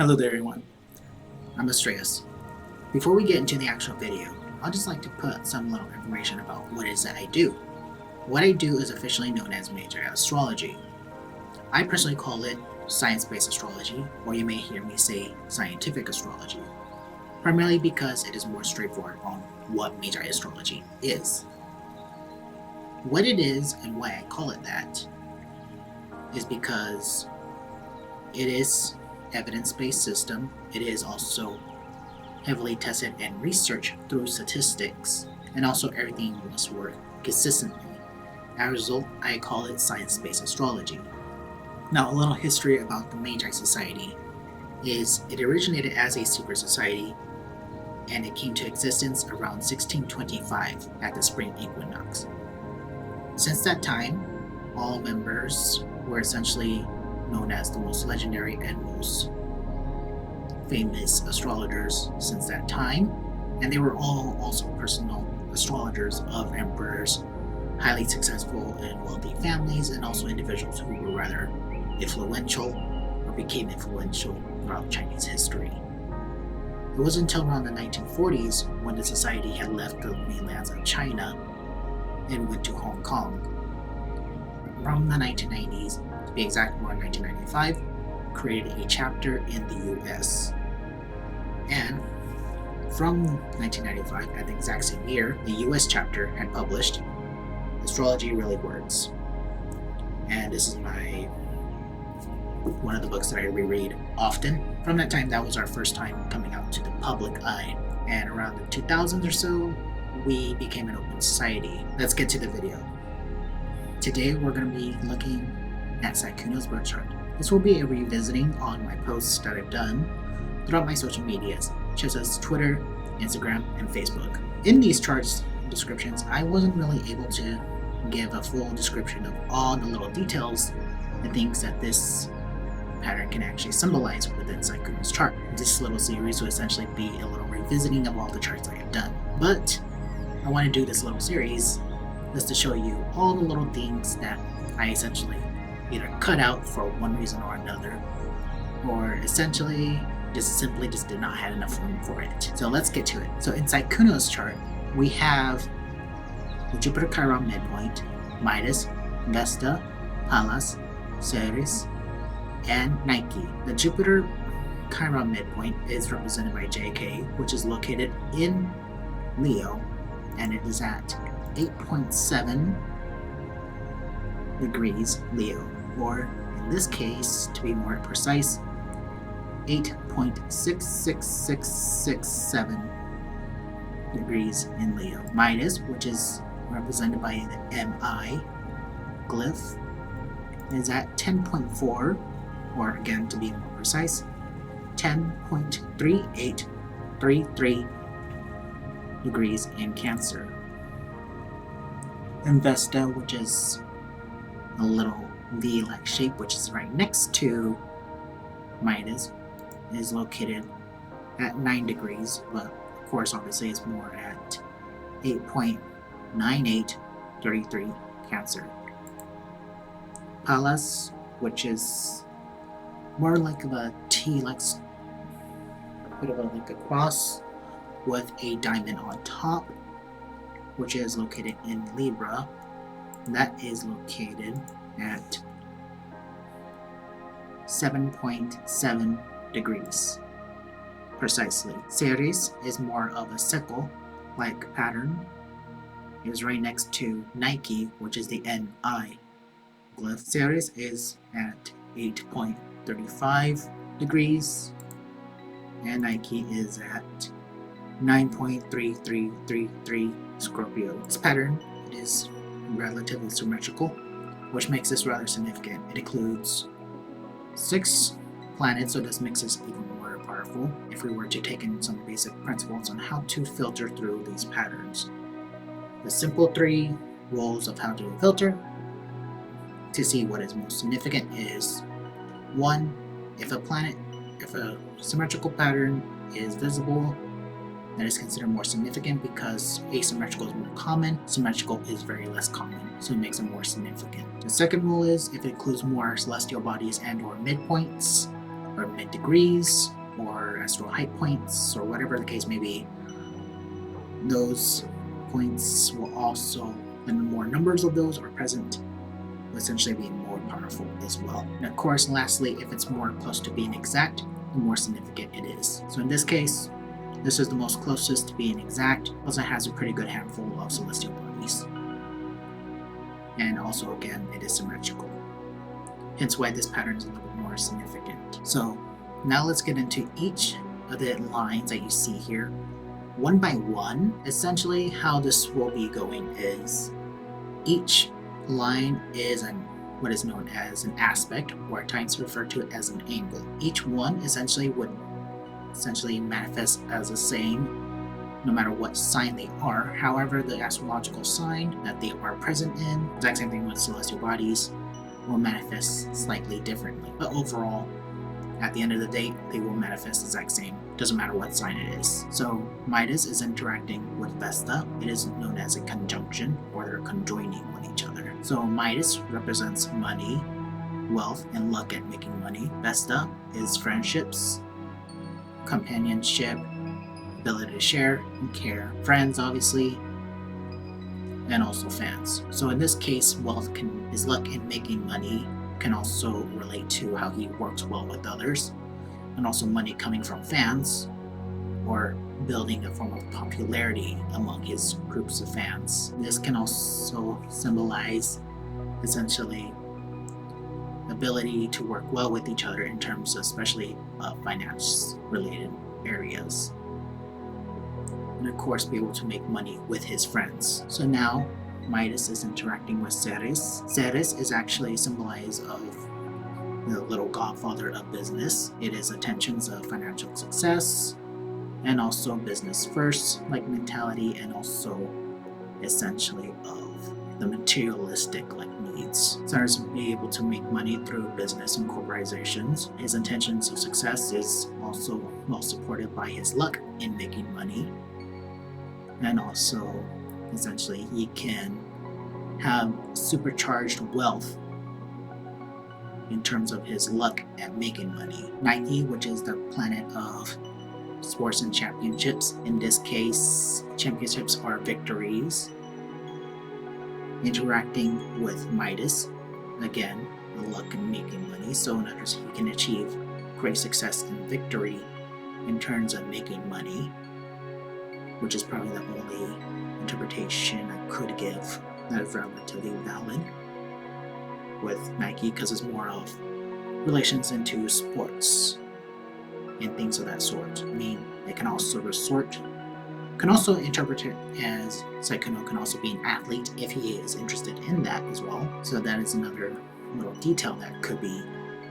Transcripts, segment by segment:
Hello there everyone, I'm Astreas. Before we get into the actual video, I'd just like to put some little information about what it is that I do. What I do is officially known as major astrology. I personally call it science-based astrology, or you may hear me say scientific astrology, primarily because it is more straightforward on what major astrology is. What it is and why I call it that is because it is evidence-based system. It is also heavily tested and researched through statistics, and also everything must work consistently. As a result, I call it science-based astrology. Now, a little history about the Magi Society is it originated as a secret society, and it came to existence around 1625 at the spring equinox. Since that time, all members were essentially known as the most legendary and most famous astrologers since that time, and they were all also personal astrologers of emperors, highly successful and wealthy families, and also individuals who were rather influential or became influential throughout Chinese history. It wasn't until around the 1940s when the society had left the mainlands of China and went to Hong Kong. From the 1990s, to be exact, more in 1995, created a chapter in the US. And from 1995, at the exact same year, the US chapter had published Astrology Really Works. And this is one of the books that I reread often. From that time, that was our first time coming out to the public eye. And around the 2000s or so, we became an open society. Let's get to the video. Today, we're going to be looking at Sykkuno's birth chart. This will be a revisiting on my posts that I've done throughout my social medias, such as Twitter, Instagram, and Facebook. In these charts and descriptions, I wasn't really able to give a full description of all the little details and things that this pattern can actually symbolize within Sykkuno's chart. This little series will essentially be a little revisiting of all the charts I have done. But I want to do this little series just to show you all the little things that I essentially either cut out for one reason or another, or essentially simply did not have enough room for it. So let's get to it. So in Sykkuno's chart, we have the Jupiter Chiron midpoint, Midas, Vesta, Pallas, Ceres, and Nike. The Jupiter Chiron midpoint is represented by JK, which is located in Leo, and it is at 8.7 degrees Leo, or in this case, to be more precise, 8.66667 degrees in Leo. Midas, which is represented by the MI glyph, is at 10.4, or again to be more precise, 10.3833 degrees in Cancer. And Vesta, which is a little V-like shape, which is right next to Midas, is located at 9 degrees, but of course obviously it's more at 8.9833 Cancer. Pallas, which is more like of a T, like a bit of like a cross with a diamond on top, which is located in Libra. That is located at 7.7 degrees precisely. Ceres is more of a sickle-like pattern. It is right next to Nike, which is the NI glyph. Ceres is at 8.35 degrees, and Nike is at 9.3333 Scorpio. This pattern is relatively symmetrical, which makes this rather significant. It includes 6 planets, so this makes this even more powerful if we were to take in some basic principles on how to filter through these patterns. The simple 3 rules of how to filter to see what is most significant is 1. If a symmetrical pattern is visible, that is considered more significant because asymmetrical is more common, symmetrical is very less common, so it makes it more significant. The second rule is if it includes more celestial bodies and or midpoints, or mid degrees or astral height points or whatever the case may be. Those points will also, and the more numbers of those are present, will essentially be more powerful as well. And of course, lastly, if it's more close to being exact, the more significant it is. So in this case, this is the most closest to being exact. Also has a pretty good handful of celestial bodies. And also, again, it is symmetrical. Hence why this pattern is a little bit more significant. So now let's get into each of the lines that you see here. One by one, essentially how this will be going is each line is what is known as an aspect, or at times referred to as an angle. Each one essentially would manifest as the same no matter what sign they are. However, the astrological sign that they are present in, exact same thing with celestial bodies, will manifest slightly differently. But overall, at the end of the day, they will manifest the exact same. Doesn't matter what sign it is. So Midas is interacting with Vesta. It is known as a conjunction, or they're conjoining with each other. So Midas represents money, wealth, and luck at making money. Vesta is friendships, companionship, ability to share and care, friends obviously, and also fans. So in this case, wealth is luck in making money, can also relate to how he works well with others, and also money coming from fans, or building a form of popularity among his groups of fans. This can also symbolize essentially ability to work well with each other in terms of especially finance related areas, and of course be able to make money with his friends. So now Midas is interacting with Ceres. Ceres is actually symbolized of the little godfather of business. It is attentions of financial success and also business first like mentality, and also essentially of the materialistic like needs. Ceres will be able to make money through business and corporations. His intentions of success is also well supported by his luck in making money, and also essentially he can have supercharged wealth in terms of his luck at making money. Nike, which is the planet of sports and championships, in this case championships are victories, interacting with Midas, again luck in making money. So in other words, he can achieve great success and victory in terms of making money, which is probably the only interpretation I could give that is relatively valid with Nike, because it's more of relations into sports and things of that sort. I mean, it can also interpret it as Sykkuno can also be an athlete if he is interested in that as well. So that is another little detail that could be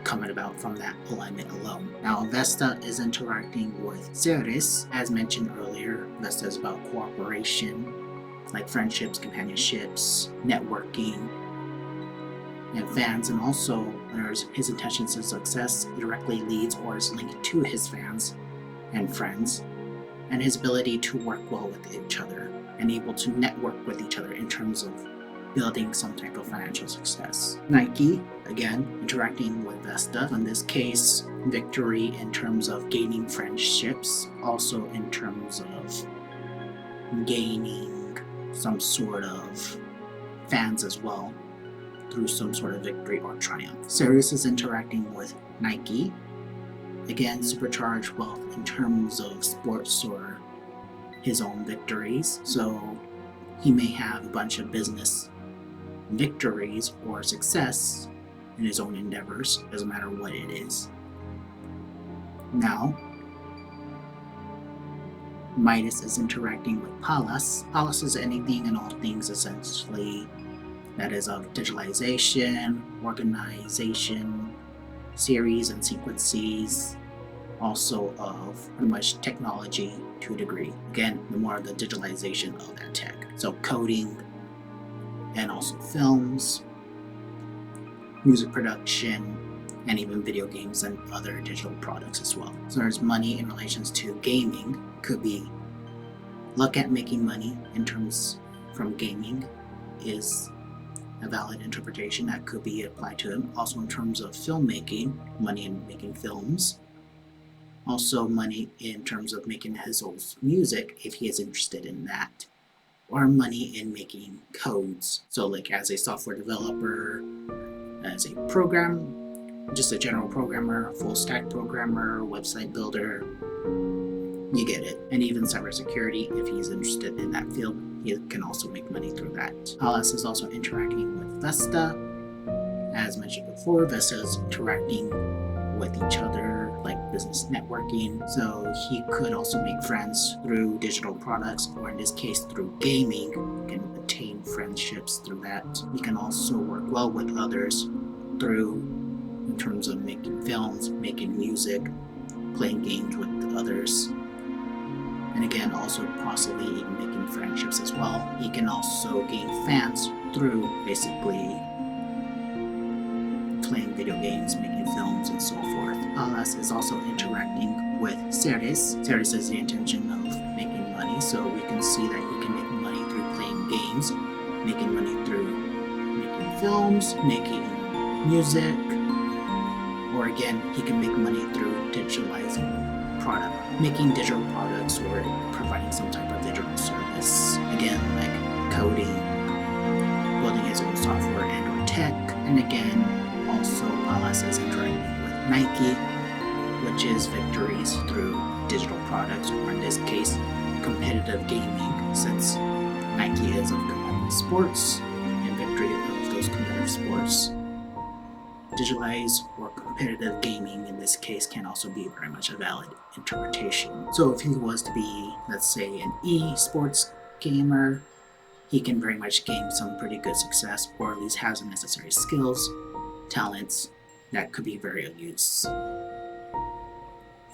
coming about from that alignment alone. Now Vesta is interacting with Ceres. As mentioned earlier, Vesta is about cooperation, like friendships, companionships, networking, and fans, and also there's his intentions of success directly leads or is linked to his fans and friends, and his ability to work well with each other and able to network with each other in terms of building some type of financial success. Nike, again, interacting with Vesta. In this case, victory in terms of gaining friendships, also in terms of gaining some sort of fans as well through some sort of victory or triumph. Ceres is interacting with Nike. Again, supercharged wealth in terms of sports or his own victories. So he may have a bunch of business victories or success in his own endeavors, doesn't matter what it is. Now, Midas is interacting with Pallas. Pallas is anything and all things essentially that is of digitalization, organization, series and sequences, also of pretty much technology to a degree. Again, the more of the digitalization of that tech. So coding, and also films, music production, and even video games and other digital products as well. So there's money in relations to gaming. Could be luck at making money in terms from gaming is a valid interpretation that could be applied to him. Also in terms of filmmaking, money in making films, Also money in terms of making his own music if he is interested in that, or money in making codes. So like as a software developer, as a just a general programmer, full stack programmer, website builder, you get it. And even cybersecurity, if he's interested in that field, he can also make money through that. Palas is also interacting with Vesta. As mentioned before, Vesta is interacting with each other, like business networking. So he could also make friends through digital products, or in this case through gaming. He can attain friendships through that. He can also work well with others in terms of making films, making music, playing games with others. And again, also possibly even making friendships as well. He can also gain fans through basically playing video games, making films, and so forth. Palas is also interacting with Ceres. Ceres has the intention of making money, so we can see that he can make money through playing games, making money through making films, making music, or again, he can make money through digitalizing making digital products or providing some type of digital service. Again, like coding, building his own software and or tech. And again, also Palas is interacting with Nike, which is victories through digital products, or in this case, competitive gaming, since Nike is of competitive sports, and victory of those competitive sports. Digitalized or competitive gaming in this case can also be very much a valid interpretation. So if he was to be, let's say, an esports gamer, he can very much gain some pretty good success, or at least has the necessary skills, talents that could be very of use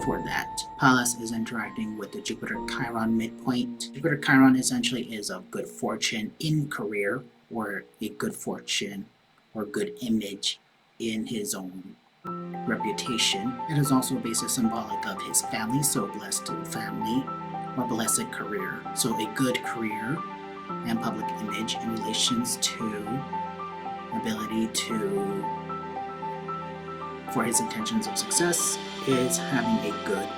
for that. Palas is interacting with the Jupiter Chiron midpoint. Jupiter Chiron essentially is of good fortune in career, or a good fortune or good image in his own reputation. It is also basically symbolic of his family, so blessed family or blessed career. So a good career and public image in relations to ability for his intentions of success is having a good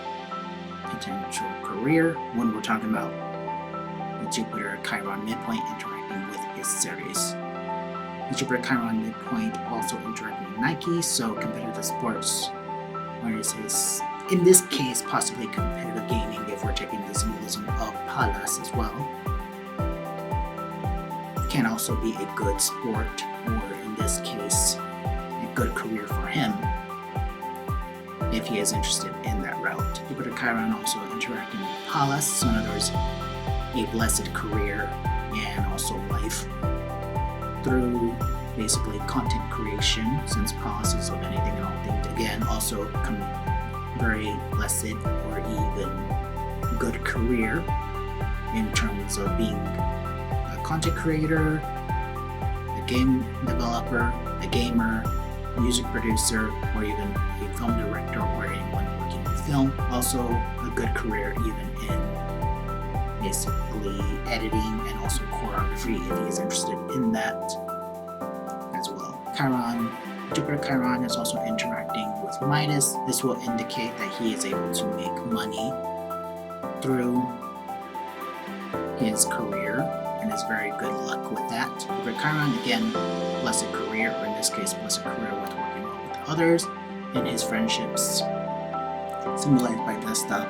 potential career when we're talking about the Jupiter Chiron midpoint interacting with his Ceres. The Jupiter Chiron midpoint also interacting with Nike, so competitive sports, in this case, possibly competitive gaming if we're taking the symbolism of Palas as well. Can also be a good sport, or in this case, a good career for him if he is interested in that route. Jupiter Chiron also interacting with Palas, so in other words, a blessed career and also life through basically content creation, since Palas is of anything and all things. Again, also very blessed or even good career in terms of being a content creator, a game developer, a gamer, music producer, or even a film director or anyone working in film. Also a good career even in basically editing and also choreography if he is interested in that as well. Jupiter Chiron is also interacting with Midas. This will indicate that he is able to make money through his career and is very good luck with that. Jupiter Chiron, again, blessed career, or in this case, blessed career with working well with others, and his friendships, symbolized by Vesta,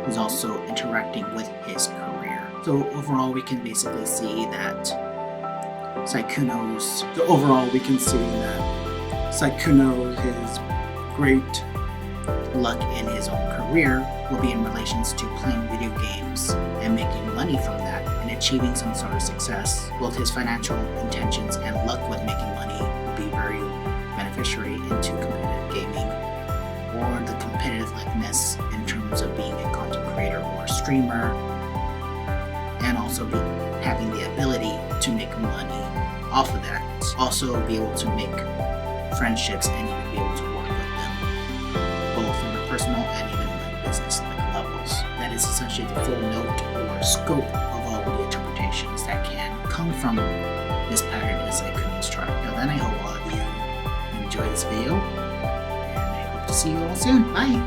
is also interacting with his career. So overall, we can basically see that Sykkuno, his great luck in his own career will be in relations to playing video games and making money from that and achieving some sort of success. Both his financial intentions and luck with making money will be very beneficiary into competitive gaming, or the competitiveness in terms of being a content creator or streamer, and also having the ability to make money off of that. Also be able to make friendships and even be able to work with them, both on the personal and even like business levels. That is essentially the full note or scope of all the interpretations that can come from this pattern in Sykkuno's chart. Now then, I hope all of you enjoy this video, and I hope to see you all soon. Bye!